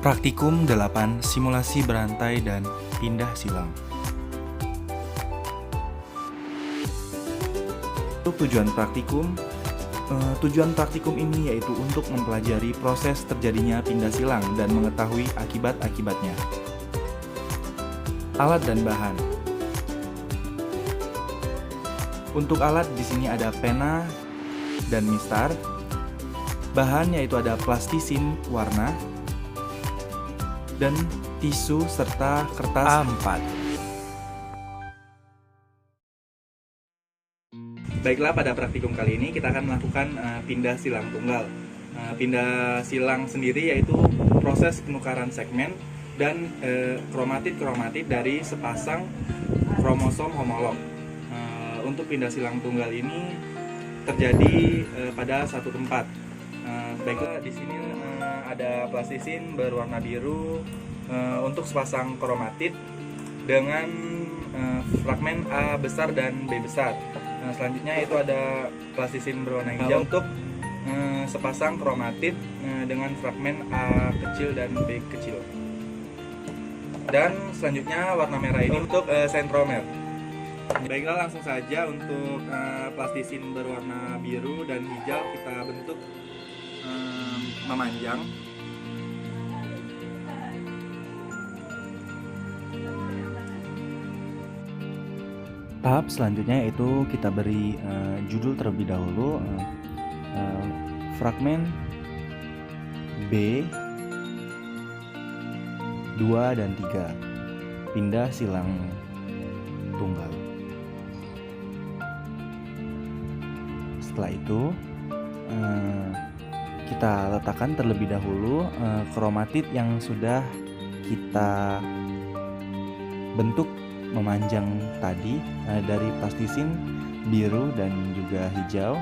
Praktikum 8 Simulasi berantai dan pindah silang. Untuk tujuan praktikum ini yaitu untuk mempelajari proses terjadinya pindah silang dan mengetahui akibat-akibatnya. Alat dan bahan. Untuk alat di sini ada pena dan mistar. Bahan yaitu ada plastisin warna dan tisu serta kertas A4. Baiklah, pada praktikum kali ini kita akan melakukan pindah silang tunggal. Pindah silang sendiri yaitu proses penukaran segmen dan kromatid dari sepasang kromosom homolog. Untuk pindah silang tunggal ini terjadi pada satu tempat. Baiklah, di sini ada plastisin berwarna biru untuk sepasang kromatid dengan fragmen A besar dan B besar. Selanjutnya itu ada plastisin berwarna hijau untuk sepasang kromatid dengan fragmen A kecil dan B kecil. Dan selanjutnya warna merah ini untuk sentromer. Baiklah, langsung saja untuk plastisin berwarna biru dan hijau kita bentuk memanjang. Tahap selanjutnya yaitu kita beri judul terlebih dahulu, fragmen B 2 dan 3 pindah silang tunggal. Setelah itu kita letakkan terlebih dahulu kromatid yang sudah kita bentuk memanjang tadi dari plastisin biru dan juga hijau.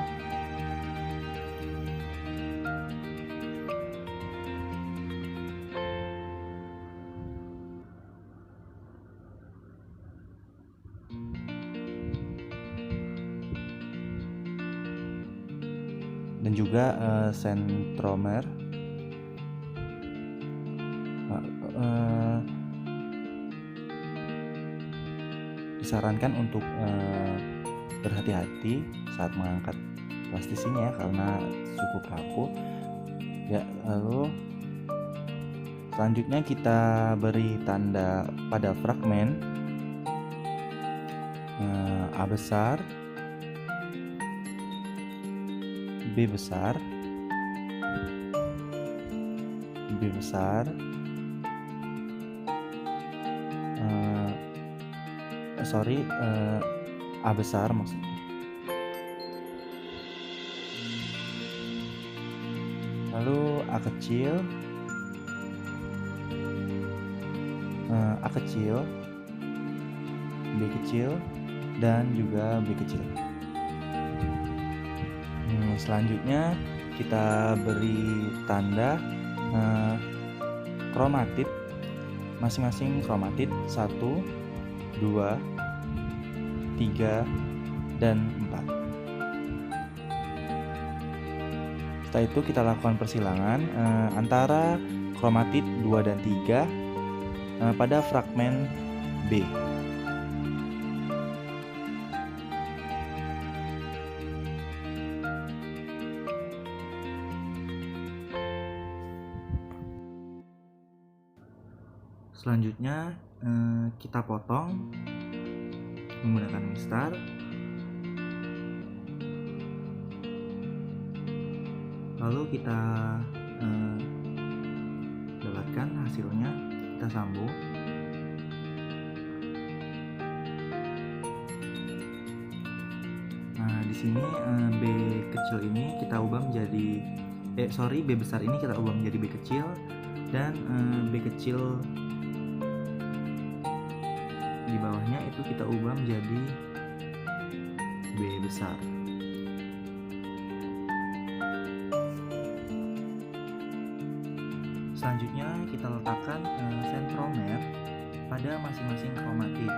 Dan juga sentromer. Disarankan untuk berhati-hati saat mengangkat plastisin ya, karena cukup rapuh. Ya, lalu selanjutnya kita beri tanda pada fragmen A besar, B besar, B besar, A besar maksudnya. Lalu A kecil, B kecil, dan juga B kecil. Selanjutnya kita beri tanda kromatid, masing-masing kromatid 1, 2, 3, dan 4. Setelah itu kita lakukan persilangan antara kromatid 2 dan 3 pada fragmen B. Selanjutnya kita potong menggunakan mistar. Lalu kita dapatkan hasilnya, kita sambung. Nah, di sini B kecil ini kita ubah menjadi B besar ini kita ubah menjadi B kecil, dan B kecil di bawahnya itu kita ubah menjadi B besar. Selanjutnya kita letakkan sentromer pada masing-masing kromatid.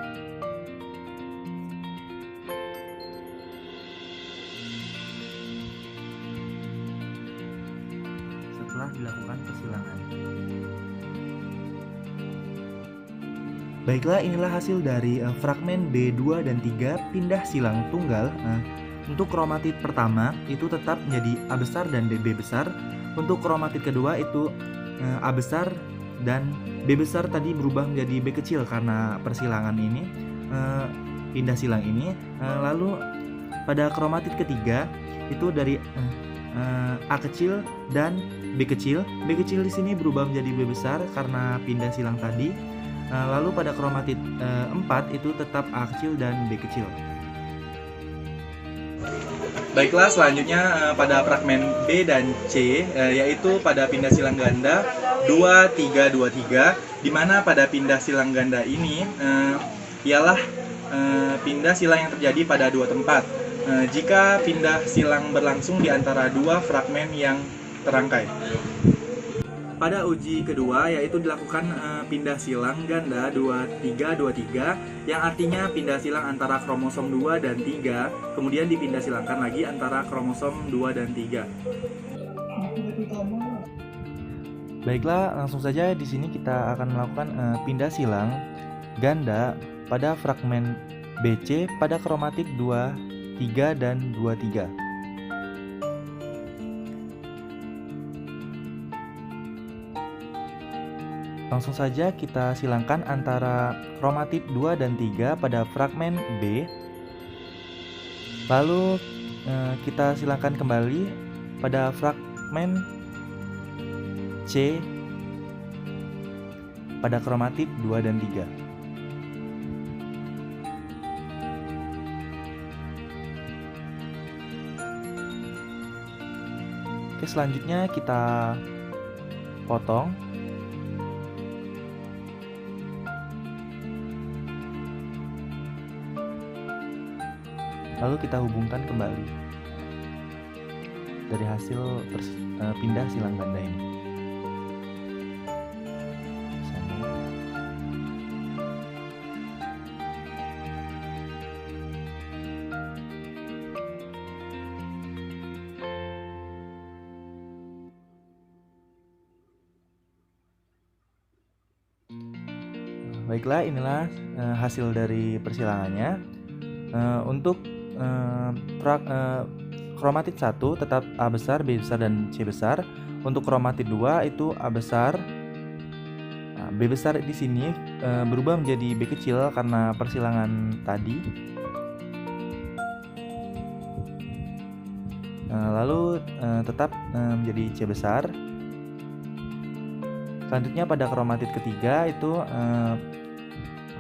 Setelah dilakukan persilangan, Baiklah, inilah hasil dari fragmen B2 dan 3 pindah silang tunggal. Untuk kromatid pertama itu tetap menjadi A besar dan B besar. Untuk kromatid kedua itu A besar dan B besar tadi berubah menjadi B kecil karena persilangan ini, pindah silang ini. Lalu pada kromatid ketiga itu dari A kecil dan B kecil. B kecil di sini berubah menjadi B besar karena pindah silang tadi. Lalu pada kromatid 4 itu tetap A kecil dan B kecil. Baiklah, selanjutnya pada fragmen B dan C, yaitu pada pindah silang ganda 2-3-2-3, di mana pada pindah silang ganda ini ialah pindah silang yang terjadi pada dua tempat. Jika pindah silang berlangsung di antara dua fragmen yang terangkai. Pada uji kedua yaitu dilakukan pindah silang ganda 2-3-2-3, yang artinya pindah silang antara kromosom 2 dan 3, kemudian dipindah silangkan lagi antara kromosom 2 dan 3. Baiklah, langsung saja di sini kita akan melakukan pindah silang ganda pada fragmen BC pada kromatid 2-3 dan 2-3. Langsung saja kita silangkan antara kromatid 2 dan 3 pada fragmen B. Lalu kita silangkan kembali pada fragmen C pada kromatid 2 dan 3. Oke, selanjutnya kita potong. Lalu kita hubungkan kembali dari hasil pindah silang ganda ini. Baiklah, inilah hasil dari persilangannya. Untuk kromatid 1 tetap A besar, B besar, dan C besar. Untuk kromatid 2 itu A besar. B besar di sini berubah menjadi B kecil karena persilangan tadi. Lalu tetap menjadi C besar. Selanjutnya pada kromatid ketiga itu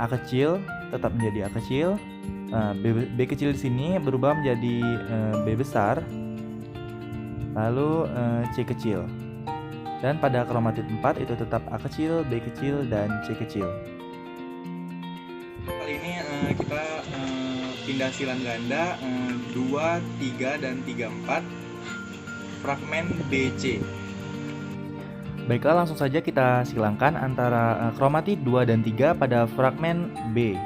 A kecil tetap menjadi A kecil. B kecil di sini berubah menjadi B besar, lalu C kecil. Dan pada kromatid 4 itu tetap A kecil, B kecil, dan C kecil. Kali ini kita pindah silang ganda 2, 3, dan 3, 4 fragmen BC. Baiklah, langsung saja kita silangkan antara kromatid 2 dan 3 pada fragmen B.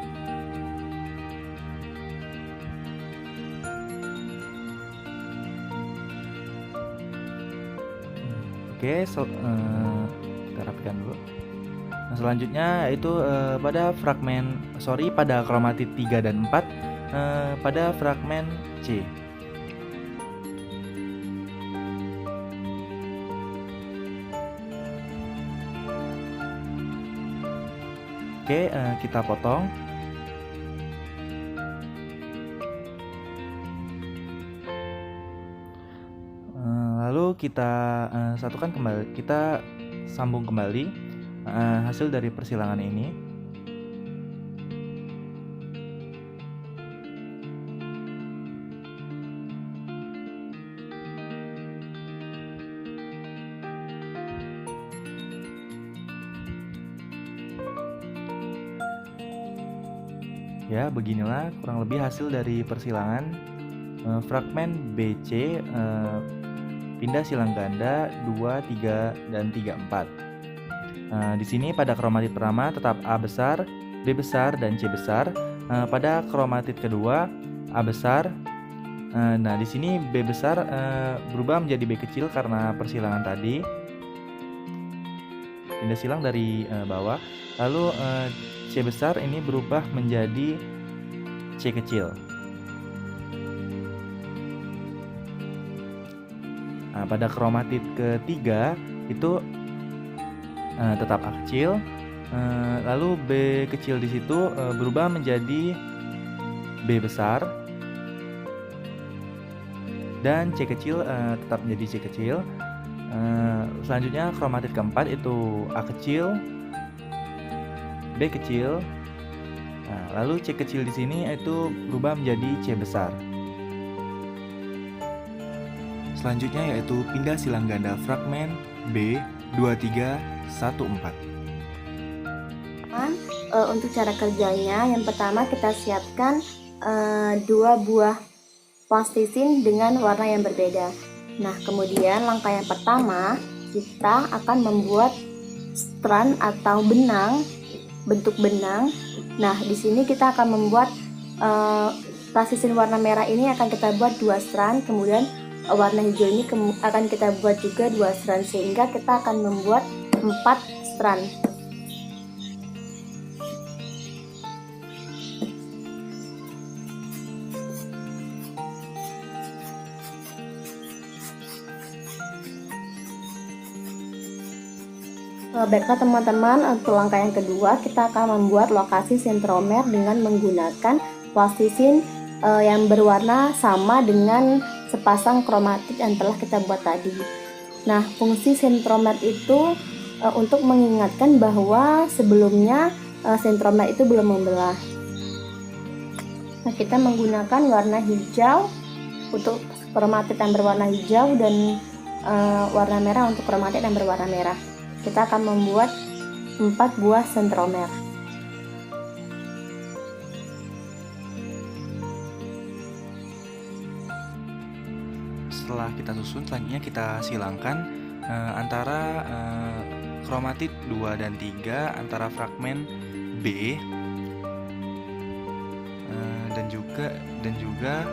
Oke, kita rapikan dulu. Nah, selanjutnya yaitu pada kromatid 3 dan 4 pada fragmen C. Oke, kita potong. Lalu kita satukan kembali, kita sambung kembali hasil dari persilangan ini. Ya, beginilah kurang lebih hasil dari persilangan fragmen BC pindah silang ganda 2, 3, dan 3, 4. Di sini pada kromatid pertama tetap A besar, B besar, dan C besar. Pada kromatid kedua A besar. Nah, di sini B besar berubah menjadi B kecil karena persilangan tadi. Pindah silang dari bawah. Lalu C C besar ini berubah menjadi C kecil. Nah, pada kromatid ketiga itu tetap A kecil, lalu B kecil di situ berubah menjadi B besar, dan C kecil tetap menjadi C kecil. Selanjutnya kromatid keempat itu A kecil, B kecil, lalu C kecil di sini itu berubah menjadi C besar. Selanjutnya yaitu pindah silang ganda fragmen B2314. Untuk cara kerjanya, yang pertama kita siapkan 2 buah plastisin dengan warna yang berbeda. Nah, kemudian langkah yang pertama kita akan membuat strand atau benang, bentuk benang. Nah, di sini kita akan membuat plastisin warna merah ini akan kita buat 2 strand, kemudian warna hijau ini akan kita buat juga 2 strand, sehingga kita akan membuat 4 strand. Baiklah teman-teman, untuk langkah yang kedua kita akan membuat lokasi sentromer dengan menggunakan plastisin yang berwarna sama dengan sepasang kromatid yang telah kita buat tadi. Nah, fungsi sentromer itu untuk mengingatkan bahwa sebelumnya sentromer itu belum membelah. Nah, kita menggunakan warna hijau untuk kromatid yang berwarna hijau dan warna merah untuk kromatid yang berwarna merah. Kita akan membuat 4 buah sentromer. Setelah kita susun, selanjutnya kita silangkan antara kromatid 2 dan 3 antara fragmen B dan juga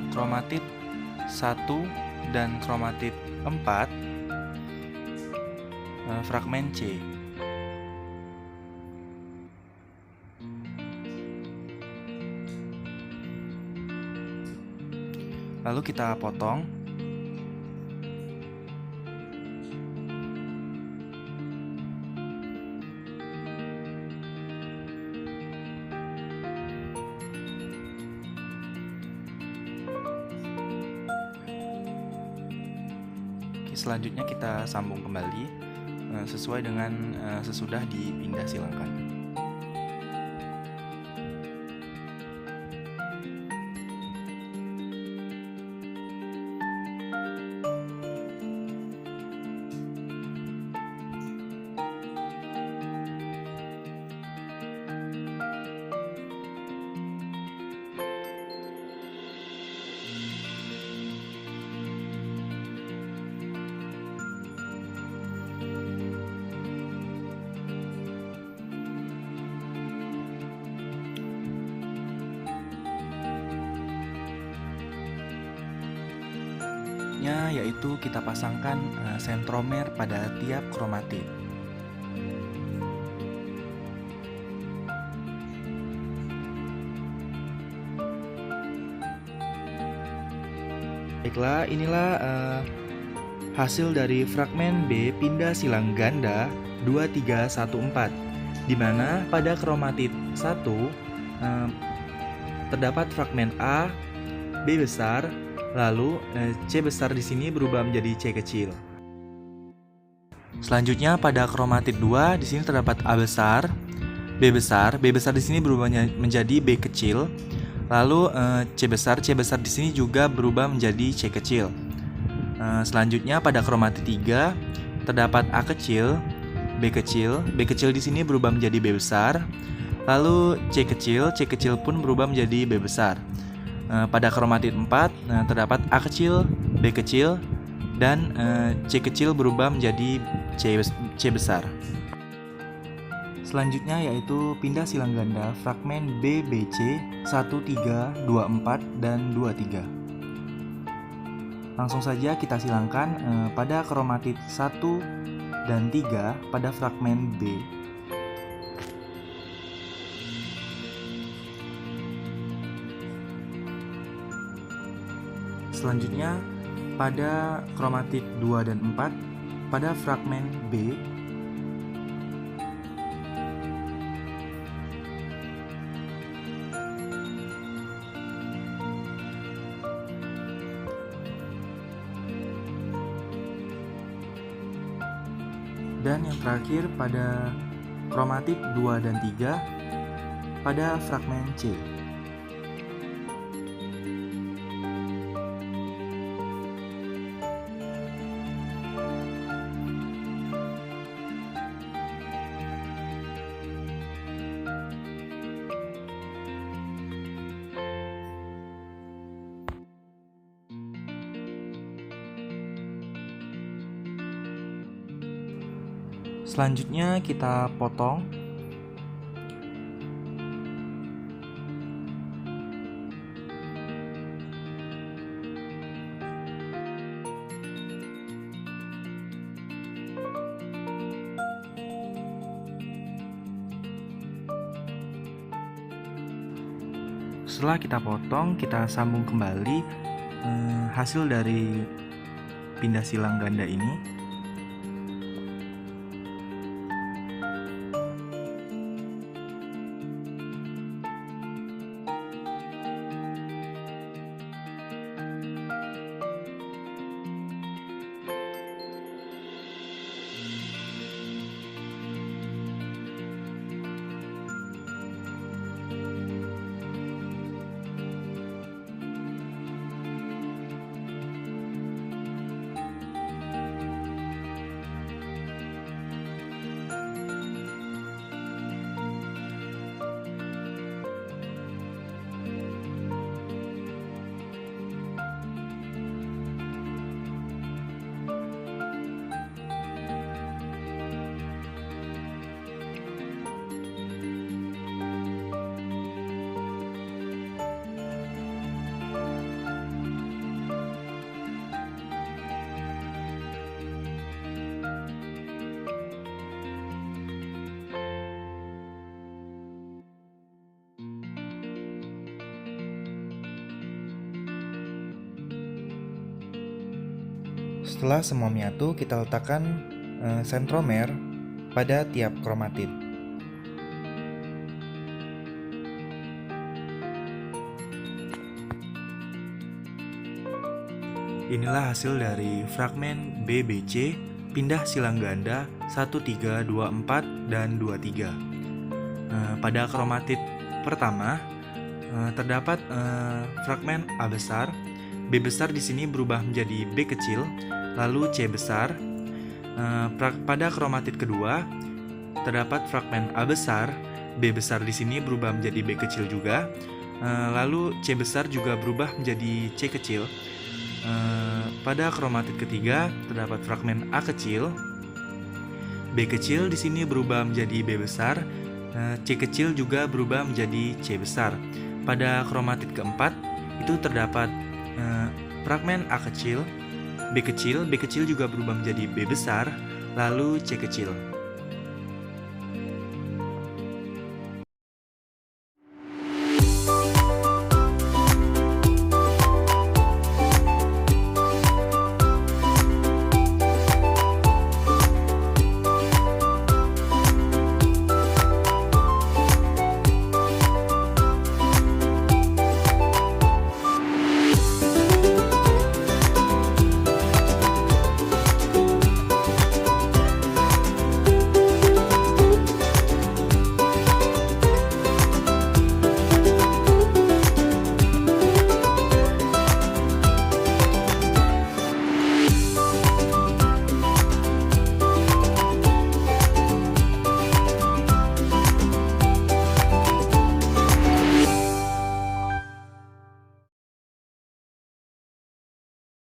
kromatid 1 dan kromatid 4 fragmen C. Lalu kita potong. Selanjutnya kita sambung kembali sesuai dengan sesudah dipindah silangkan. Yaitu kita pasangkan sentromer pada tiap kromatid. Baiklah, inilah hasil dari fragmen B pindah silang ganda 2314, di mana pada kromatid 1 terdapat fragmen A, B besar, lalu C besar di sini berubah menjadi C kecil. Selanjutnya pada kromatid 2 di sini terdapat A besar, B besar di sini berubah menjadi B kecil. Lalu C besar di sini juga berubah menjadi C kecil. Selanjutnya pada kromatid 3 terdapat A kecil, B kecil di sini berubah menjadi B besar. Lalu C kecil pun berubah menjadi B besar. Pada kromatid 4 terdapat A kecil, B kecil, dan C kecil berubah menjadi C besar. Selanjutnya yaitu pindah silang ganda fragmen BBC 1, 3, 24, dan 23. Langsung saja kita silangkan pada kromatid 1 dan 3 pada fragmen B. Selanjutnya pada kromatit 2 dan 4 pada fragmen B dan yang terakhir pada kromatit 2 dan 3 pada fragmen C. Selanjutnya kita potong. Setelah kita potong, kita sambung kembali hasil dari pindah silang ganda ini. Setelah semua menyatu, kita letakkan sentromer pada tiap kromatit. Inilah hasil dari fragmen BBC pindah silang ganda 1, 3, 2, 4, dan 2, 3. Pada kromatit pertama terdapat fragmen A besar. B besar di sini berubah menjadi B kecil, lalu C besar. Pada kromatit kedua terdapat fragmen A besar, B besar di sini berubah menjadi B kecil juga, lalu C besar juga berubah menjadi C kecil. Pada kromatit ketiga terdapat fragmen A kecil, B kecil di sini berubah menjadi B besar, C kecil juga berubah menjadi C besar. Pada kromatit keempat itu terdapat fragmen A kecil, B kecil juga berubah menjadi B besar, lalu C kecil.